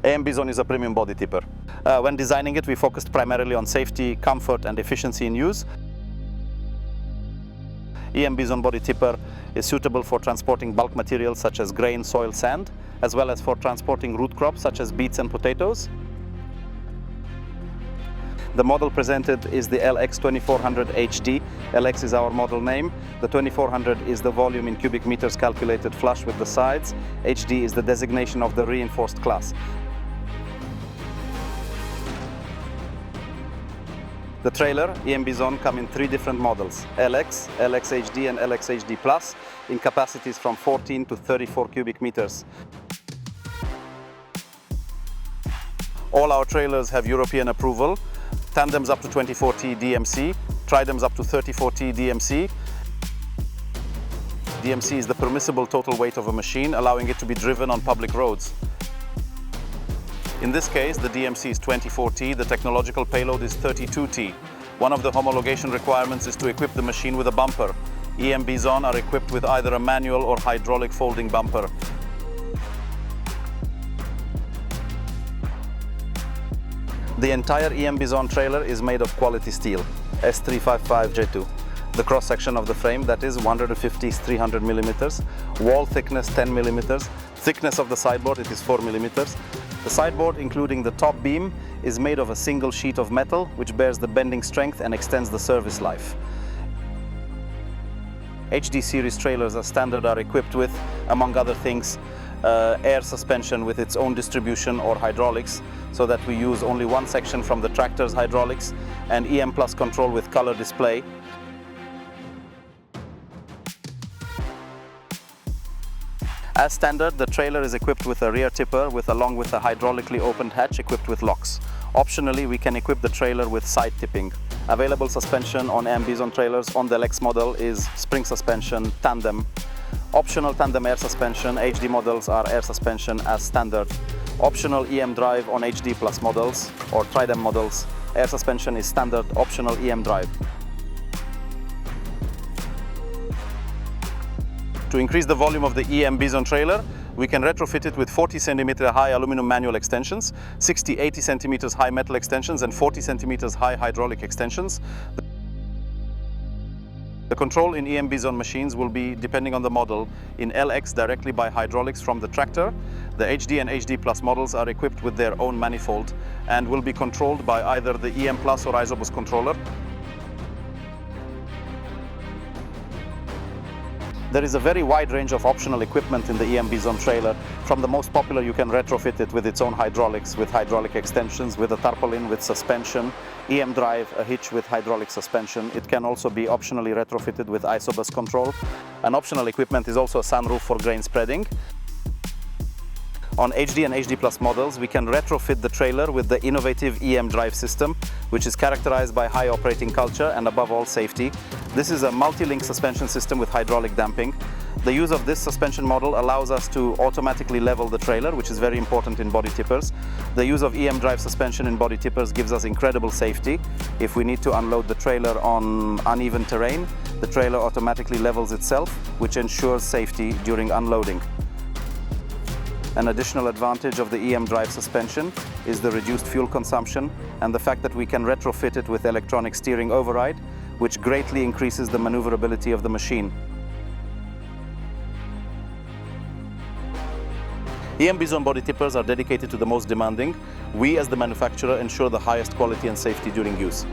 BISON is a premium body tipper. When designing it, we focused primarily on safety, comfort and efficiency in use. BISON body tipper is suitable for transporting bulk materials such as grain, soil, sand, as well as for transporting root crops such as beets and potatoes. The model presented is the LX 2400 HD. LX is our model name. The 2400 is the volume in cubic meters calculated flush with the sides. HD is the designation of the reinforced class. The trailer, BISON, come in 3 different models: LX, LX HD and LX HD Plus, in capacities from 14 to 34 cubic meters. All our trailers have European approval. Tandems up to 24T DMC, tridems up to 34T DMC. DMC is the permissible total weight of a machine, allowing it to be driven on public roads. In this case, the DMC is 24T, the technological payload is 32T. One of the homologation requirements is to equip the machine with a bumper. BISON are equipped with either a manual or hydraulic folding bumper. The entire BISON trailer is made of quality steel, S355J2. The cross-section of the frame, that is 150-300 millimeters. Wall thickness 10 millimeters. Thickness of the sideboard, it is 4 millimeters. The sideboard, including the top beam, is made of a single sheet of metal which bears the bending strength and extends the service life. HD series trailers as standard are equipped with, among other things, air suspension with its own distribution or hydraulics, so that we use only one section from the tractor's hydraulics, and EM Plus control with color display. As standard, the trailer is equipped with a rear tipper along with a hydraulically opened hatch equipped with locks. Optionally, we can equip the trailer with side tipping. Available suspension on BISON trailers on the LX model is spring suspension, tandem. Optional tandem air suspension. HD models are air suspension as standard. Optional EM drive on HD Plus models or tridem models. Air suspension is standard, optional EM drive. To increase the volume of the BISON trailer, we can retrofit it with 40 cm high aluminum manual extensions, 60-80 cm high metal extensions and 40 cm high hydraulic extensions. The control in BISON machines will be, depending on the model, in LX directly by hydraulics from the tractor. The HD and HD Plus models are equipped with their own manifold and will be controlled by either the EM Plus or Isobus controller. There is a very wide range of optional equipment in the BISON trailer. From the most popular, you can retrofit it with its own hydraulics, with hydraulic extensions, with a tarpaulin, with suspension, EM drive, a hitch with hydraulic suspension. It can also be optionally retrofitted with Isobus control. An optional equipment is also a sunroof for grain spreading. On HD and HD Plus models, we can retrofit the trailer with the innovative EM drive system, which is characterized by high operating culture and above all safety. This is a multi-link suspension system with hydraulic damping. The use of this suspension model allows us to automatically level the trailer, which is very important in body tippers. The use of EM drive suspension in body tippers gives us incredible safety. If we need to unload the trailer on uneven terrain, the trailer automatically levels itself, which ensures safety during unloading. An additional advantage of the EM drive suspension is the reduced fuel consumption and the fact that we can retrofit it with electronic steering override, which greatly increases the maneuverability of the machine. BISON body tippers are dedicated to the most demanding. We, as the manufacturer, ensure the highest quality and safety during use.